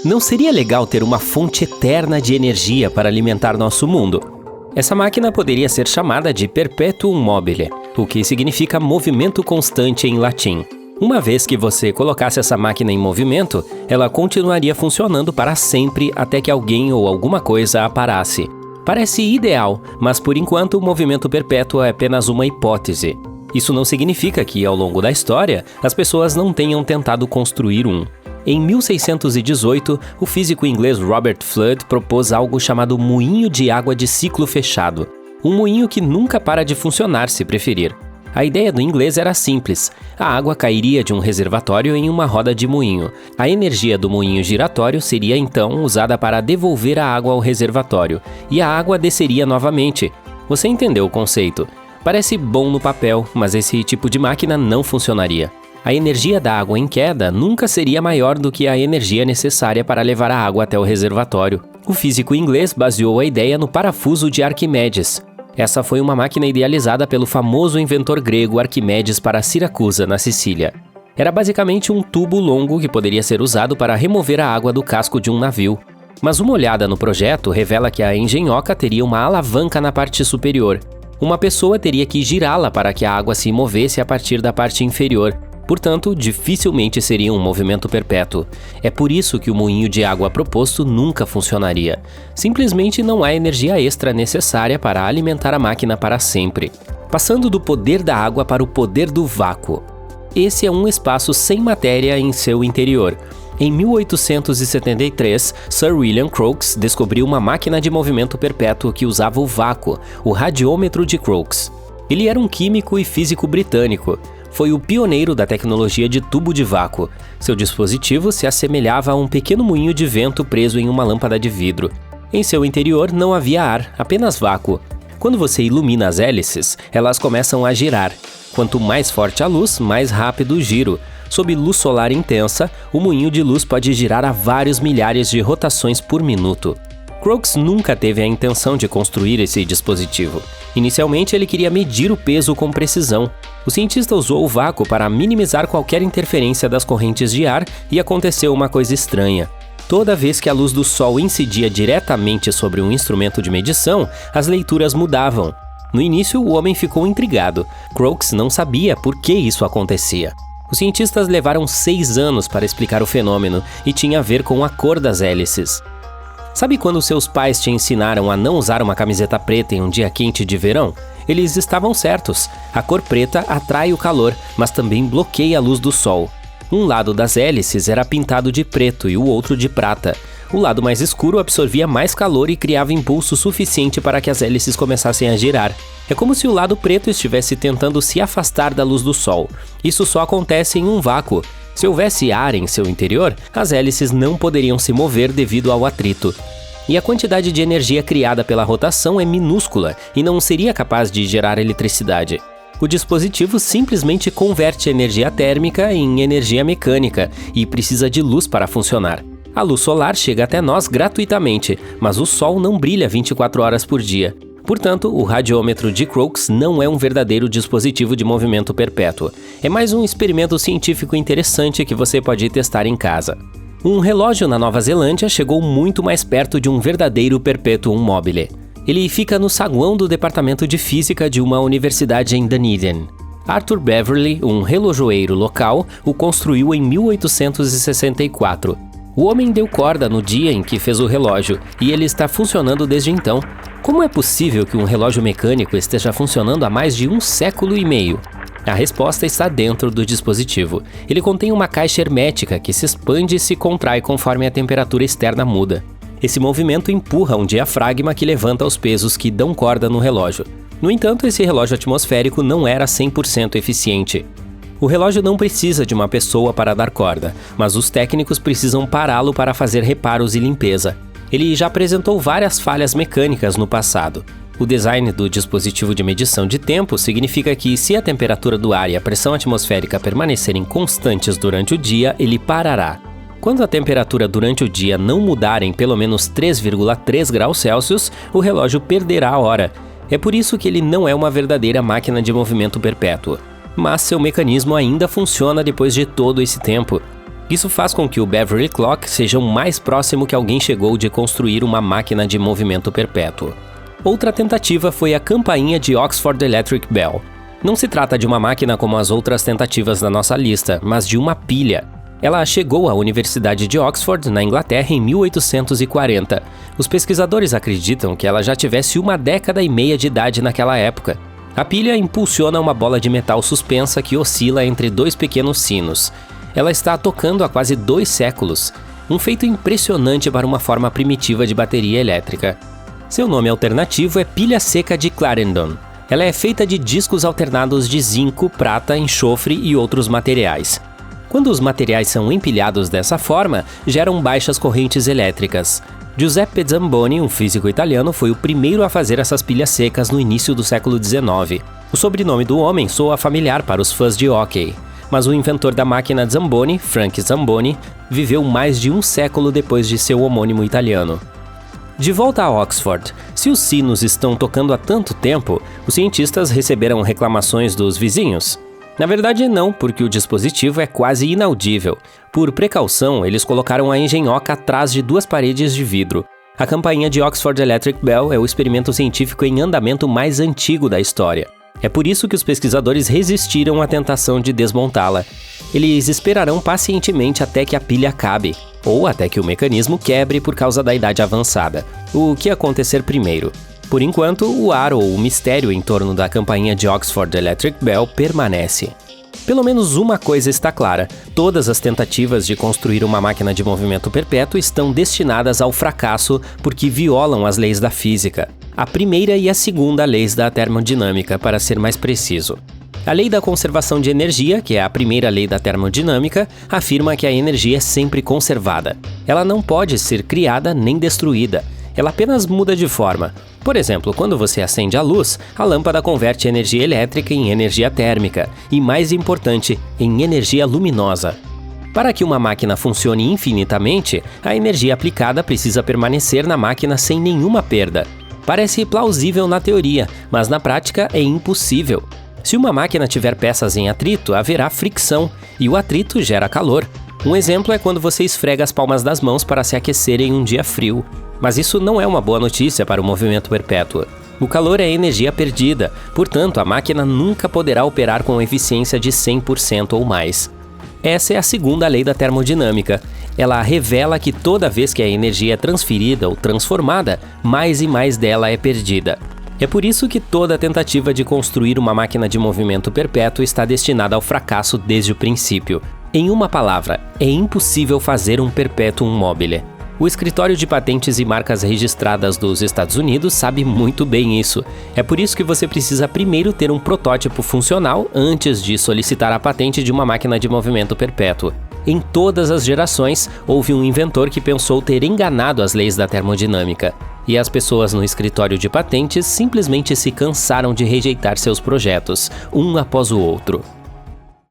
Não seria legal ter uma fonte eterna de energia para alimentar nosso mundo? Essa máquina poderia ser chamada de perpetuum mobile, o que significa movimento constante em latim. Uma vez que você colocasse essa máquina em movimento, ela continuaria funcionando para sempre até que alguém ou alguma coisa a parasse. Parece ideal, mas por enquanto o movimento perpétuo é apenas uma hipótese. Isso não significa que, ao longo da história, as pessoas não tenham tentado construir um. Em 1618, o físico inglês Robert Fludd propôs algo chamado moinho de água de ciclo fechado. Um moinho que nunca para de funcionar, se preferir. A ideia do inglês era simples. A água cairia de um reservatório em uma roda de moinho. A energia do moinho giratório seria então usada para devolver a água ao reservatório, e a água desceria novamente. Você entendeu o conceito? Parece bom no papel, mas esse tipo de máquina não funcionaria. A energia da água em queda nunca seria maior do que a energia necessária para levar a água até o reservatório. O físico inglês baseou a ideia no parafuso de Arquimedes. Essa foi uma máquina idealizada pelo famoso inventor grego Arquimedes para Siracusa, na Sicília. Era basicamente um tubo longo que poderia ser usado para remover a água do casco de um navio. Mas uma olhada no projeto revela que a engenhoca teria uma alavanca na parte superior. Uma pessoa teria que girá-la para que a água se movesse a partir da parte inferior. Portanto, dificilmente seria um movimento perpétuo. É por isso que o moinho de água proposto nunca funcionaria. Simplesmente não há energia extra necessária para alimentar a máquina para sempre. Passando do poder da água para o poder do vácuo. Esse é um espaço sem matéria em seu interior. Em 1873, Sir William Crookes descobriu uma máquina de movimento perpétuo que usava o vácuo, o radiômetro de Crookes. Ele era um químico e físico britânico. Foi o pioneiro da tecnologia de tubo de vácuo. Seu dispositivo se assemelhava a um pequeno moinho de vento preso em uma lâmpada de vidro. Em seu interior não havia ar, apenas vácuo. Quando você ilumina as hélices, elas começam a girar. Quanto mais forte a luz, mais rápido o giro. Sob luz solar intensa, o moinho de luz pode girar a vários milhares de rotações por minuto. Crookes nunca teve a intenção de construir esse dispositivo. Inicialmente, ele queria medir o peso com precisão. O cientista usou o vácuo para minimizar qualquer interferência das correntes de ar e aconteceu uma coisa estranha. Toda vez que a luz do sol incidia diretamente sobre um instrumento de medição, as leituras mudavam. No início, o homem ficou intrigado. Crookes não sabia por que isso acontecia. Os cientistas levaram 6 anos para explicar o fenômeno e tinha a ver com a cor das hélices. Sabe quando seus pais te ensinaram a não usar uma camiseta preta em um dia quente de verão? Eles estavam certos. A cor preta atrai o calor, mas também bloqueia a luz do sol. Um lado das hélices era pintado de preto e o outro de prata. O lado mais escuro absorvia mais calor e criava impulso suficiente para que as hélices começassem a girar. É como se o lado preto estivesse tentando se afastar da luz do sol. Isso só acontece em um vácuo. Se houvesse ar em seu interior, as hélices não poderiam se mover devido ao atrito. E a quantidade de energia criada pela rotação é minúscula e não seria capaz de gerar eletricidade. O dispositivo simplesmente converte energia térmica em energia mecânica e precisa de luz para funcionar. A luz solar chega até nós gratuitamente, mas o sol não brilha 24 horas por dia. Portanto, o radiômetro de Crookes não é um verdadeiro dispositivo de movimento perpétuo. É mais um experimento científico interessante que você pode testar em casa. Um relógio na Nova Zelândia chegou muito mais perto de um verdadeiro perpetuum mobile. Ele fica no saguão do departamento de física de uma universidade em Dunedin. Arthur Beverley, um relojoeiro local, o construiu em 1864. O homem deu corda no dia em que fez o relógio e ele está funcionando desde então. Como é possível que um relógio mecânico esteja funcionando há mais de 1 século e meio? A resposta está dentro do dispositivo. Ele contém uma caixa hermética que se expande e se contrai conforme a temperatura externa muda. Esse movimento empurra um diafragma que levanta os pesos que dão corda no relógio. No entanto, esse relógio atmosférico não era 100% eficiente. O relógio não precisa de uma pessoa para dar corda, mas os técnicos precisam pará-lo para fazer reparos e limpeza. Ele já apresentou várias falhas mecânicas no passado. O design do dispositivo de medição de tempo significa que, se a temperatura do ar e a pressão atmosférica permanecerem constantes durante o dia, ele parará. Quando a temperatura durante o dia não mudar em pelo menos 3,3 graus Celsius, o relógio perderá a hora. É por isso que ele não é uma verdadeira máquina de movimento perpétuo. Mas seu mecanismo ainda funciona depois de todo esse tempo. Isso faz com que o Beverly Clock seja o mais próximo que alguém chegou de construir uma máquina de movimento perpétuo. Outra tentativa foi a campainha de Oxford Electric Bell. Não se trata de uma máquina como as outras tentativas da nossa lista, mas de uma pilha. Ela chegou à Universidade de Oxford, na Inglaterra, em 1840. Os pesquisadores acreditam que ela já tivesse 1 década e meia de idade naquela época. A pilha impulsiona uma bola de metal suspensa que oscila entre 2 pequenos sinos. Ela está tocando há quase 2 séculos, um feito impressionante para uma forma primitiva de bateria elétrica. Seu nome alternativo é pilha seca de Clarendon. Ela é feita de discos alternados de zinco, prata, enxofre e outros materiais. Quando os materiais são empilhados dessa forma, geram baixas correntes elétricas. Giuseppe Zamboni, um físico italiano, foi o primeiro a fazer essas pilhas secas no início do século XIX. O sobrenome do homem soa familiar para os fãs de hóquei. Mas o inventor da máquina Zamboni, Frank Zamboni, viveu mais de 1 século depois de seu homônimo italiano. De volta a Oxford, se os sinos estão tocando há tanto tempo, os cientistas receberam reclamações dos vizinhos? Na verdade não, porque o dispositivo é quase inaudível. Por precaução, eles colocaram a engenhoca atrás de 2 paredes de vidro. A campainha de Oxford Electric Bell é o experimento científico em andamento mais antigo da história. É por isso que os pesquisadores resistiram à tentação de desmontá-la. Eles esperarão pacientemente até que a pilha acabe, ou até que o mecanismo quebre por causa da idade avançada. O que acontecer primeiro? Por enquanto, o ar ou o mistério em torno da campainha de Oxford Electric Bell permanece. Pelo menos uma coisa está clara: todas as tentativas de construir uma máquina de movimento perpétuo estão destinadas ao fracasso porque violam as leis da física. A primeira e a segunda leis da termodinâmica, para ser mais preciso. A lei da conservação de energia, que é a primeira lei da termodinâmica, afirma que a energia é sempre conservada. Ela não pode ser criada nem destruída. Ela apenas muda de forma. Por exemplo, quando você acende a luz, a lâmpada converte energia elétrica em energia térmica e, mais importante, em energia luminosa. Para que uma máquina funcione infinitamente, a energia aplicada precisa permanecer na máquina sem nenhuma perda. Parece plausível na teoria, mas na prática é impossível. Se uma máquina tiver peças em atrito, haverá fricção, e o atrito gera calor. Um exemplo é quando você esfrega as palmas das mãos para se aquecer em um dia frio. Mas isso não é uma boa notícia para o movimento perpétuo. O calor é energia perdida, portanto a máquina nunca poderá operar com eficiência de 100% ou mais. Essa é a segunda lei da termodinâmica. Ela revela que toda vez que a energia é transferida ou transformada, mais e mais dela é perdida. É por isso que toda tentativa de construir uma máquina de movimento perpétuo está destinada ao fracasso desde o princípio. Em uma palavra, é impossível fazer um perpétuum mobile. O Escritório de Patentes e Marcas Registradas dos Estados Unidos sabe muito bem isso. É por isso que você precisa primeiro ter um protótipo funcional antes de solicitar a patente de uma máquina de movimento perpétuo. Em todas as gerações, houve um inventor que pensou ter enganado as leis da termodinâmica. E as pessoas no escritório de patentes simplesmente se cansaram de rejeitar seus projetos, um após o outro.